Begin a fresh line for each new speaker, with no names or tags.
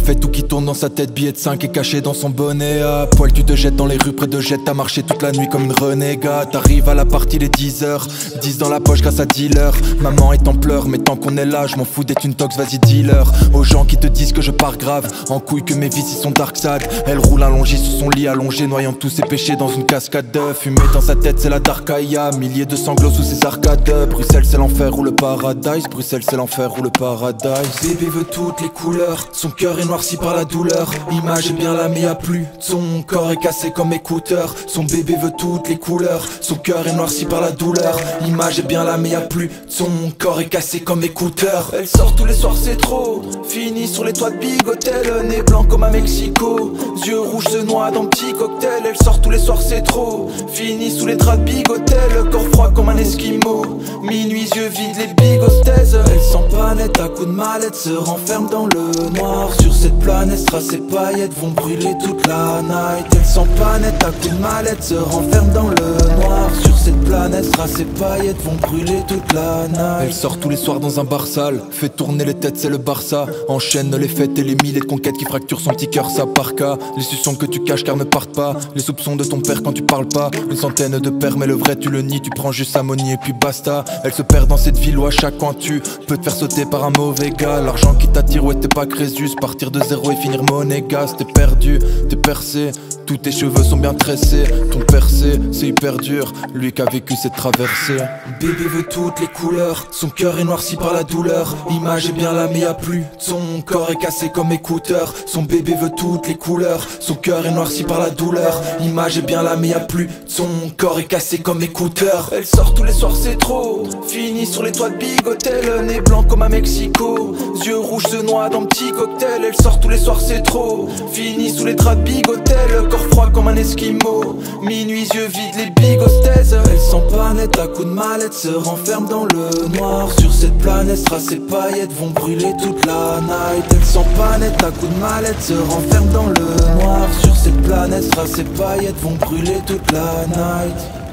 fait tout qui tourne dans sa tête, billet de 5 est caché dans son bonnet. À poil tu te jettes dans les rues près de Jette, t'as marché toute la nuit comme une renégate. T'arrives à la partie les 10h, 10 dans la poche grâce à dealer. Maman est en pleurs, mais tant qu'on est là, je m'en fous d'être une tox, vas-y dealer. Aux gens qui te disent que je pars grave, en couille que mes vices sont dark sad. Elle roule allongée sur son lit allongé, noyant tous ses péchés dans une cascade de fumée. Dans sa tête c'est la darkaya, milliers de sanglots sous ses arcades. Bruxelles c'est l'enfer ou le paradise, Bruxelles c'est l'enfer ou le paradise. Bébé veut toutes les couleurs, son cœur est noirci par la douleur. Image est bien là mais y'a plus, son corps est cassé comme écouteur. Son bébé veut toutes les couleurs, son cœur est noirci par la douleur. Image est bien là mais y'a plus, son corps est cassé comme écouteur. Elle sort tous les soirs c'est trop, fini sur les toits de Big Hotel. Nez blanc comme à Mexico, yeux rouges se noient dans petit cocktail. Elle sort tous les soirs c'est trop, fini sous les draps de Big Hotel. Corps froid comme un esquimau, minuit yeux vides les big hostesses. Elle sent pas net à coups de mallette, se renferme dans le noir. Sur cette planète, strass et paillettes vont brûler toute la night. Elle sent pas net à coups de mallette, se renferme dans le noir. Sur cette planète, strass et paillettes vont brûler toute la night. Elle sort tous les soirs dans un bar sale, fait tourner les têtes, c'est le Barça. Enchaîne les fêtes et les milliers de conquêtes qui fracturent son petit cœur, ça par cas. Les suçons que tu caches car ne partent pas, les soupçons de ton père quand tu parles pas. Une centaine de pères mais le vrai tu le nies, tu prends juste sa monnaie et puis basta. Elle se perd dans cette ville où à chaque coin tu peux te faire sauter par un mauvais gars. L'argent qui t'attire, ouais t'es pas Crésus, partir de zéro et finir monégasque. T'es perdu, t'es percé, tous tes cheveux sont bien tressés. Ton percé, c'est hyper dur, lui qui a vécu cette traversée. Bébé veut toutes les couleurs, son cœur est noirci par la douleur. Image est bien là mais y'a plus, son corps est cassé comme écouteur. Son bébé veut toutes les couleurs, son cœur est noirci par la douleur. Image est bien là mais y'a plus, son corps est cassé comme écouteur. Elle sort tous les soirs c'est trop, fini sur les toits de Big Hotel. Nez blanc comme à Mexico, yeux rouges se noient dans petit cocktail. Elle sort tous les soirs c'est trop, fini sous les draps de Big Hotel. Corps froid comme un esquimau, minuit yeux vides les big hostesses. Elle sent pas net à coups de mallette, se renferme dans le noir. Sur cette planète, strass et paillettes vont brûler toute la night. Elle sent pas net à coups de mallette, se renferme dans le noir. Sur cette planète, strass et paillettes vont brûler toute la night.